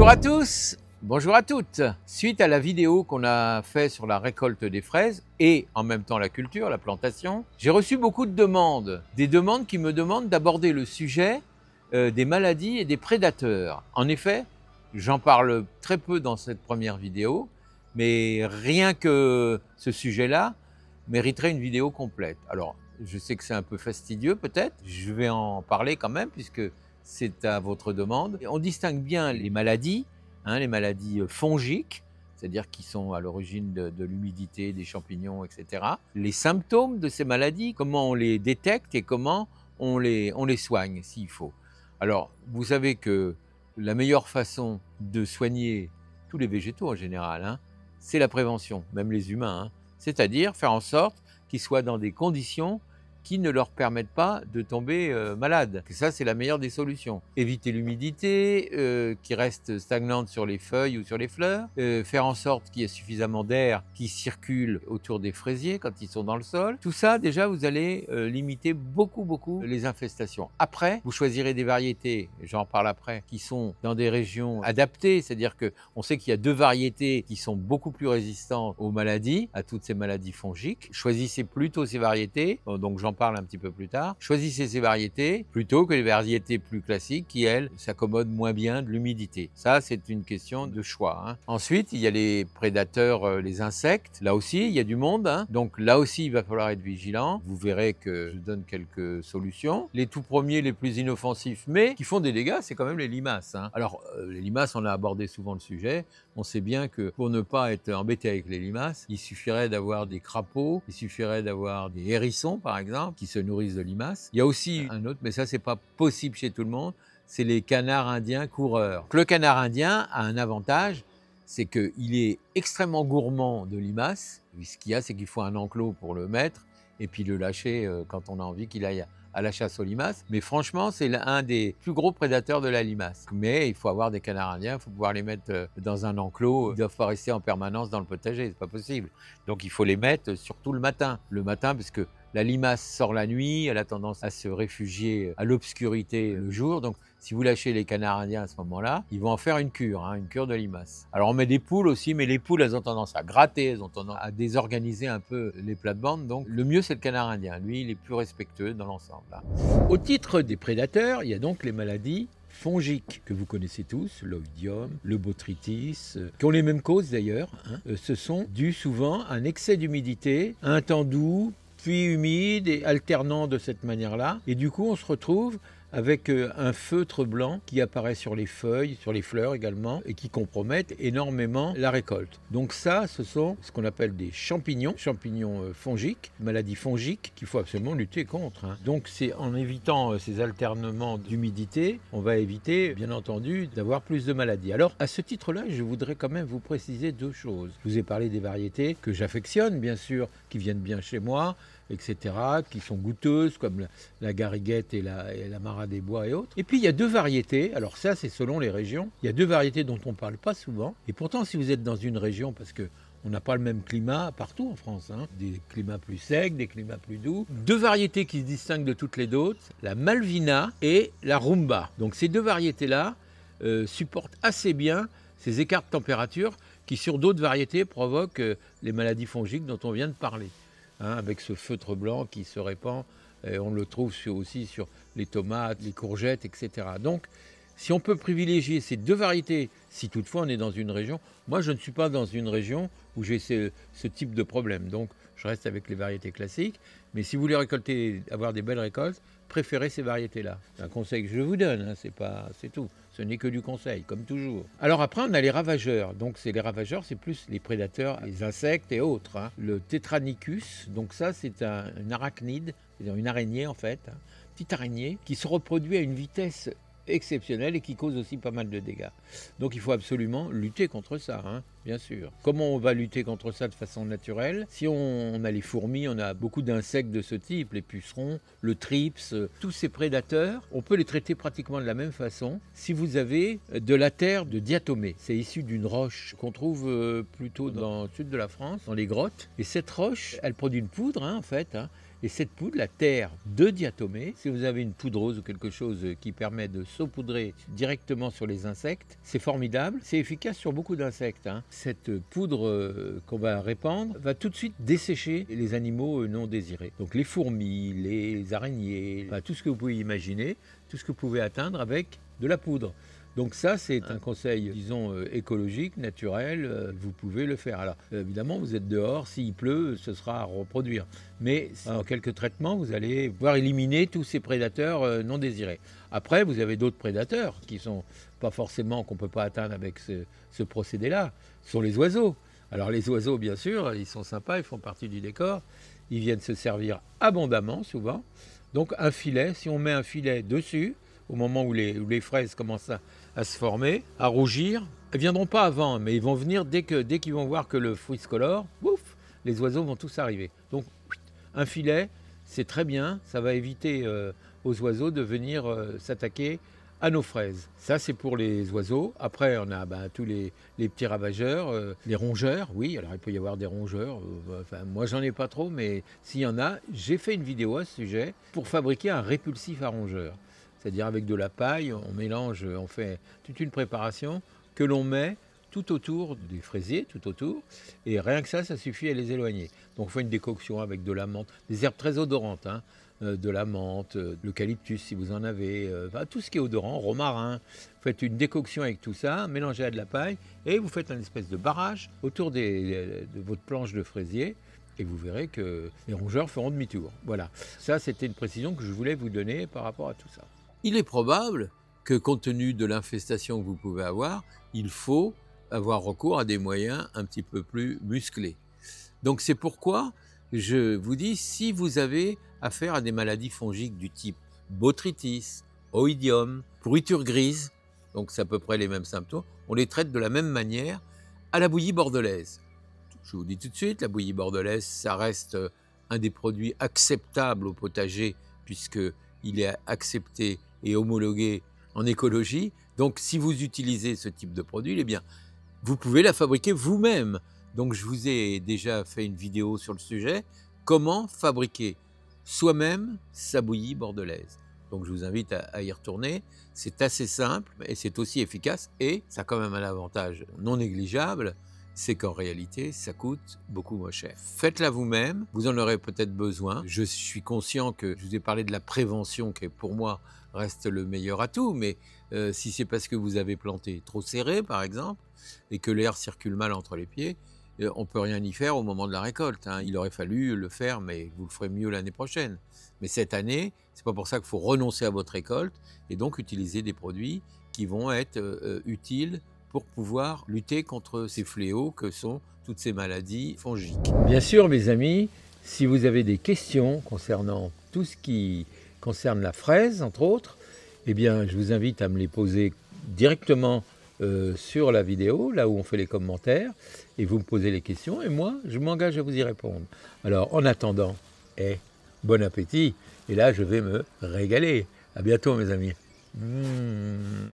Bonjour à tous, bonjour à toutes. Suite à la vidéo qu'on a fait sur la récolte des fraises et en même temps la culture, la plantation, j'ai reçu beaucoup de demandes. Des demandes qui me demandent d'aborder le sujet des maladies et des prédateurs. En effet, j'en parle très peu dans cette première vidéo, mais rien que ce sujet-là mériterait une vidéo complète. Alors, je sais que c'est un peu fastidieux peut-être, je vais en parler quand même puisque c'est à votre demande. On distingue bien les maladies, les maladies fongiques, c'est-à-dire qui sont à l'origine de l'humidité, des champignons, etc. Les symptômes de ces maladies, comment on les détecte et comment on les soigne s'il faut. Alors, vous savez que la meilleure façon de soigner tous les végétaux en général, c'est la prévention, même les humains. C'est-à-dire faire en sorte qu'ils soient dans des conditions qui ne leur permettent pas de tomber malades. Et ça, c'est la meilleure des solutions. Éviter l'humidité qui reste stagnante sur les feuilles ou sur les fleurs, faire en sorte qu'il y ait suffisamment d'air qui circule autour des fraisiers quand ils sont dans le sol. Tout ça, déjà, vous allez limiter beaucoup les infestations. Après, vous choisirez des variétés, j'en parle après, qui sont dans des régions adaptées, c'est-à-dire qu'on sait qu'il y a 2 variétés qui sont beaucoup plus résistantes aux maladies, à toutes ces maladies fongiques. Choisissez plutôt ces variétés, donc j'en parle un petit peu plus tard. Choisissez ces variétés plutôt que les variétés plus classiques qui, elles, s'accommodent moins bien de l'humidité. Ça, c'est une question de choix. Ensuite, il y a les prédateurs, les insectes. Là aussi, il y a du monde. Donc là aussi, il va falloir être vigilant. Vous verrez que je donne quelques solutions. Les tout premiers, les plus inoffensifs, mais qui font des dégâts, c'est quand même les limaces. Alors, les limaces, on a abordé souvent le sujet. On sait bien que pour ne pas être embêté avec les limaces, il suffirait d'avoir des crapauds, il suffirait d'avoir des hérissons, par exemple, qui se nourrissent de limaces. Il y a aussi un autre, mais ça, c'est pas possible chez tout le monde, c'est les canards indiens coureurs. Le canard indien a un avantage, c'est qu'il est extrêmement gourmand de limaces. Ce qu'il y a, c'est qu'il faut un enclos pour le mettre et puis le lâcher quand on a envie qu'il aille à la chasse aux limaces. Mais franchement, c'est un des plus gros prédateurs de la limace. Mais il faut avoir des canards indiens, il faut pouvoir les mettre dans un enclos. Ils ne doivent pas rester en permanence dans le potager, c'est pas possible. Donc il faut les mettre surtout le matin. Le matin, parce que la limace sort la nuit, elle a tendance à se réfugier à l'obscurité le jour. Donc, si vous lâchez les canards indiens à ce moment-là, ils vont en faire une cure de limaces. Alors, on met des poules aussi, mais les poules, elles ont tendance à gratter, elles ont tendance à désorganiser un peu les plates-bandes. Donc, le mieux, c'est le canard indien. Lui, il est plus respectueux dans l'ensemble. Au titre des prédateurs, il y a donc les maladies fongiques que vous connaissez tous, l'oïdium, le botrytis, qui ont les mêmes causes d'ailleurs. Ce sont dus souvent à un excès d'humidité, à un temps doux, puis humide et alternant de cette manière-là. Et du coup, on se retrouve avec un feutre blanc qui apparaît sur les feuilles, sur les fleurs également, et qui compromettent énormément la récolte. Donc ça, ce sont ce qu'on appelle des champignons fongiques, maladies fongiques qu'il faut absolument lutter contre. Donc c'est en évitant ces alternements d'humidité, on va éviter, bien entendu, d'avoir plus de maladies. Alors, à ce titre-là, je voudrais quand même vous préciser 2 choses. Je vous ai parlé des variétés que j'affectionne, bien sûr, qui viennent bien chez moi, etc., qui sont goûteuses, comme la gariguette et la mara des bois et autres. Et puis il y a 2 variétés, alors ça c'est selon les régions, il y a 2 variétés dont on ne parle pas souvent, et pourtant si vous êtes dans une région, parce que on n'a pas le même climat partout en France, des climats plus secs, des climats plus doux. 2 variétés qui se distinguent de toutes les autres, la Malvina et la Rumba. Donc ces 2 variétés-là supportent assez bien ces écarts de température qui sur d'autres variétés provoquent les maladies fongiques dont on vient de parler. Avec ce feutre blanc qui se répand, et on le trouve aussi sur les tomates, les courgettes, etc. Donc, si on peut privilégier ces 2 variétés, si toutefois on est dans une région, moi je ne suis pas dans une région où j'ai ce type de problème, donc je reste avec les variétés classiques, mais si vous voulez avoir des belles récoltes, préférez ces variétés-là. C'est un conseil que je vous donne, c'est tout. Ce n'est que du conseil, comme toujours. Alors après, on a les ravageurs. Donc les ravageurs, c'est plus les prédateurs, les insectes et autres. Le Tetranicus, donc ça c'est un arachnide, c'est-à-dire une araignée en fait, petite araignée, qui se reproduit à une vitesse exceptionnelle et qui cause aussi pas mal de dégâts. Donc il faut absolument lutter contre ça, bien sûr. Comment on va lutter contre ça de façon naturelle? Si on a les fourmis, on a beaucoup d'insectes de ce type, les pucerons, le thrips, tous ces prédateurs, on peut les traiter pratiquement de la même façon si vous avez de la terre de diatomée. C'est issu d'une roche qu'on trouve plutôt dans le sud de la France, dans les grottes. Et cette roche, elle produit une poudre en fait, Et cette poudre, la terre de diatomée, si vous avez une poudreuse ou quelque chose qui permet de saupoudrer directement sur les insectes, c'est formidable, c'est efficace sur beaucoup d'insectes. Cette poudre qu'on va répandre va tout de suite dessécher les animaux non désirés. Donc les fourmis, les araignées, enfin, tout ce que vous pouvez imaginer, tout ce que vous pouvez atteindre avec de la poudre. Donc ça, c'est un conseil, disons, écologique, naturel, vous pouvez le faire. Alors, évidemment, vous êtes dehors, s'il pleut, ce sera à reproduire. Mais en quelques traitements, vous allez pouvoir éliminer tous ces prédateurs non désirés. Après, vous avez d'autres prédateurs qui sont pas forcément, qu'on ne peut pas atteindre avec ce procédé-là, ce sont les oiseaux. Alors les oiseaux, bien sûr, ils sont sympas, ils font partie du décor, ils viennent se servir abondamment, souvent. Donc un filet, si on met un filet dessus, au moment où les fraises commencent à se former, à rougir. Elles ne viendront pas avant, mais ils vont venir dès qu'ils vont voir que le fruit se colore, ouf, les oiseaux vont tous arriver. Donc un filet, c'est très bien, ça va éviter aux oiseaux de venir s'attaquer à nos fraises. Ça, c'est pour les oiseaux. Après, on a tous les petits ravageurs, les rongeurs. Oui, alors il peut y avoir des rongeurs. Enfin, moi, j'en ai pas trop, mais s'il y en a, j'ai fait une vidéo à ce sujet pour fabriquer un répulsif à rongeurs. C'est-à-dire avec de la paille, on mélange, on fait toute une préparation que l'on met tout autour des fraisiers, tout autour, et rien que ça suffit à les éloigner. Donc on fait une décoction avec de la menthe, des herbes très odorantes, de la menthe, l'eucalyptus si vous en avez, tout ce qui est odorant, romarin. Vous faites une décoction avec tout ça, mélangez à de la paille, et vous faites un espèce de barrage autour de votre planche de fraisier, et vous verrez que les rongeurs feront demi-tour. Voilà, ça c'était une précision que je voulais vous donner par rapport à tout ça. Il est probable que compte tenu de l'infestation que vous pouvez avoir, il faut avoir recours à des moyens un petit peu plus musclés. Donc c'est pourquoi je vous dis, si vous avez affaire à des maladies fongiques du type botrytis, oïdium, pourriture grise, donc c'est à peu près les mêmes symptômes, on les traite de la même manière à la bouillie bordelaise. Je vous dis tout de suite, la bouillie bordelaise, ça reste un des produits acceptables au potager puisqu'il est accepté et homologué en écologie. Donc si vous utilisez ce type de produit, eh bien, vous pouvez la fabriquer vous-même. Donc je vous ai déjà fait une vidéo sur le sujet, comment fabriquer soi-même sa bouillie bordelaise. Donc je vous invite à y retourner, c'est assez simple et c'est aussi efficace et ça a quand même un avantage non négligeable, c'est qu'en réalité, ça coûte beaucoup moins cher. Faites-la vous-même, vous en aurez peut-être besoin. Je suis conscient que je vous ai parlé de la prévention qui, pour moi, reste le meilleur atout, mais si c'est parce que vous avez planté trop serré, par exemple, et que l'air circule mal entre les pieds, on ne peut rien y faire au moment de la récolte. Il aurait fallu le faire, mais vous le ferez mieux l'année prochaine. Mais cette année, c'est pas pour ça qu'il faut renoncer à votre récolte et donc utiliser des produits qui vont être utiles pour pouvoir lutter contre ces fléaux que sont toutes ces maladies fongiques. Bien sûr, mes amis, si vous avez des questions concernant tout ce qui concerne la fraise, entre autres, eh bien, je vous invite à me les poser directement sur la vidéo, là où on fait les commentaires, et vous me posez les questions, et moi, je m'engage à vous y répondre. Alors, en attendant, bon appétit, et là, je vais me régaler. À bientôt, mes amis.